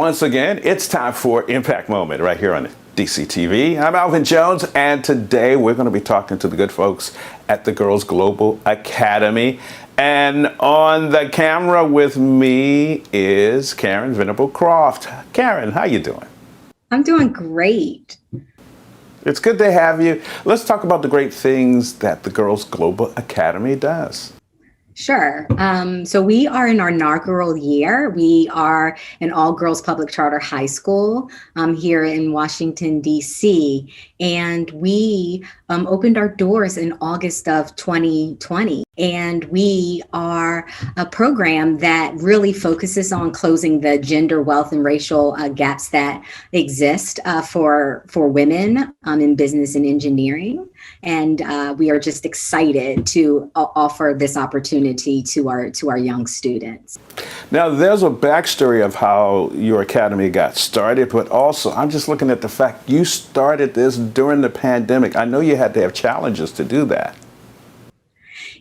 Once again, it's time for Impact Moment right here on DCTV. I'm Alvin Jones, and today we're going to be talking to the good folks at the Girls Global Academy. And on the camera with me is Karen Venable Croft. Karen, how you doing? I'm doing great. It's good to have you. Let's talk about the great things that the Girls Global Academy does. Sure. So we are in our inaugural year. We are an all-girls public charter high school here in Washington, D.C. And we opened our doors in August of 2020. And we are a program that really focuses on closing the gender, wealth, and racial gaps that exist for women in business and engineering. And we are just excited to offer this opportunity to our young students. Now, there's a backstory of how your academy got started, but also I'm just looking at the fact you started this during the pandemic. I know you had to have challenges to do that.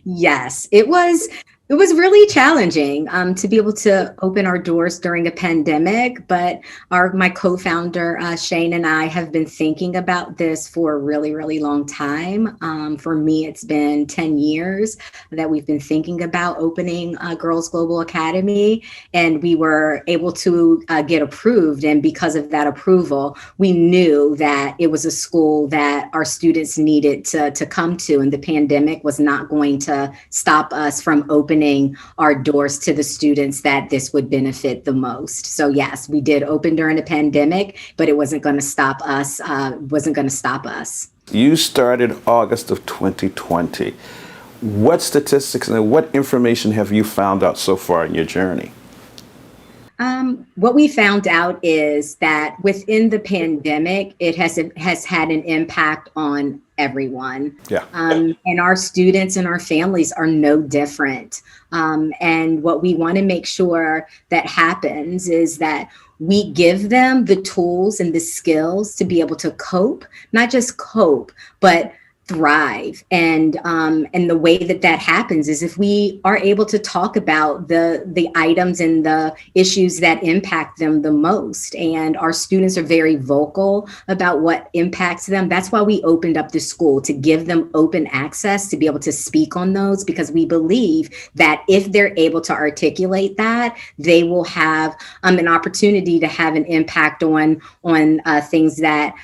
Yes, it was really challenging to be able to open our doors during a pandemic, but my co-founder, Shane, and I have been thinking about this for a really, really long time. For me, it's been 10 years that we've been thinking about opening Girls Global Academy, and we were able to get approved. And because of that approval, we knew that it was a school that our students needed to come to, and the pandemic was not going to stop us from opening our doors to the students that this would benefit the most. So yes, we did open during the pandemic, but it wasn't going to stop us. You started August of 2020. What statistics and what information have you found out so far in your journey? What we found out is that within the pandemic, it has had an impact on everyone. Yeah. And our students and our families are no different. And what we want to make sure that happens is that we give them the tools and the skills to be able to cope, not just cope, but thrive. And the way that happens is if we are able to talk about the items and the issues that impact them the most. And our students are very vocal about what impacts them. That's why we opened up the school, to give them open access to be able to speak on those, because we believe that if they're able to articulate that, they will have an opportunity to have an impact on things that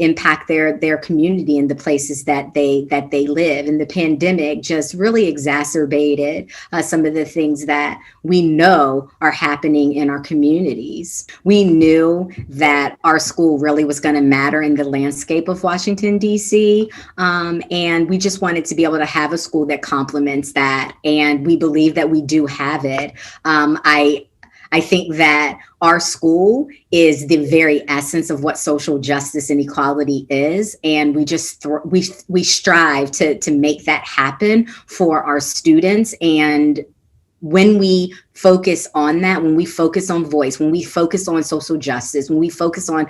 impact their community and the places that they live. And the pandemic just really exacerbated some of the things that we know are happening in our communities. We knew that our school really was going to matter in the landscape of Washington, D.C. And we just wanted to be able to have a school that complements that. And we believe that we do have it. I think that our school is the very essence of what social justice and equality is. And we just we strive to make that happen for our students. And when we focus on that, when we focus on voice, when we focus on social justice, when we focus on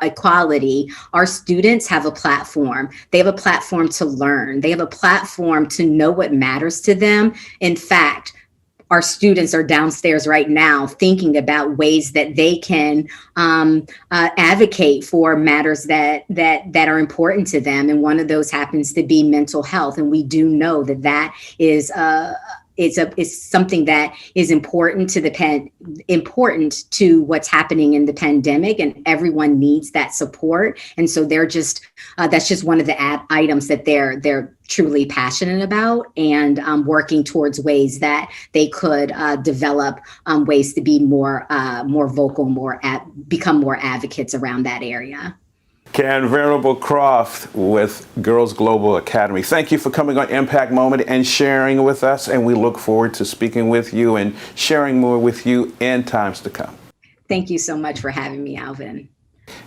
equality, our students have a platform. They have a platform to learn. They have a platform to know what matters to them. In fact, our students are downstairs right now thinking about ways that they can advocate for matters that are important to them. And one of those happens to be mental health. And we do know that is it's something that is important to what's happening in the pandemic, and everyone needs that support. And so that's just one of the items that they're truly passionate about, and working towards ways that they could develop ways to be more vocal, become more advocates around that area. Karen Venable Croft with Girls Global Academy. Thank you for coming on Impact Moment and sharing with us, and we look forward to speaking with you and sharing more with you in times to come. Thank you so much for having me, Alvin.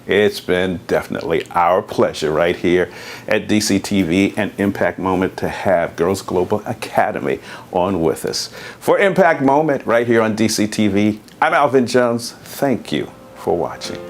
It's been definitely our pleasure right here at DCTV and Impact Moment to have Girls Global Academy on with us. For Impact Moment right here on DCTV, I'm Alvin Jones. Thank you for watching.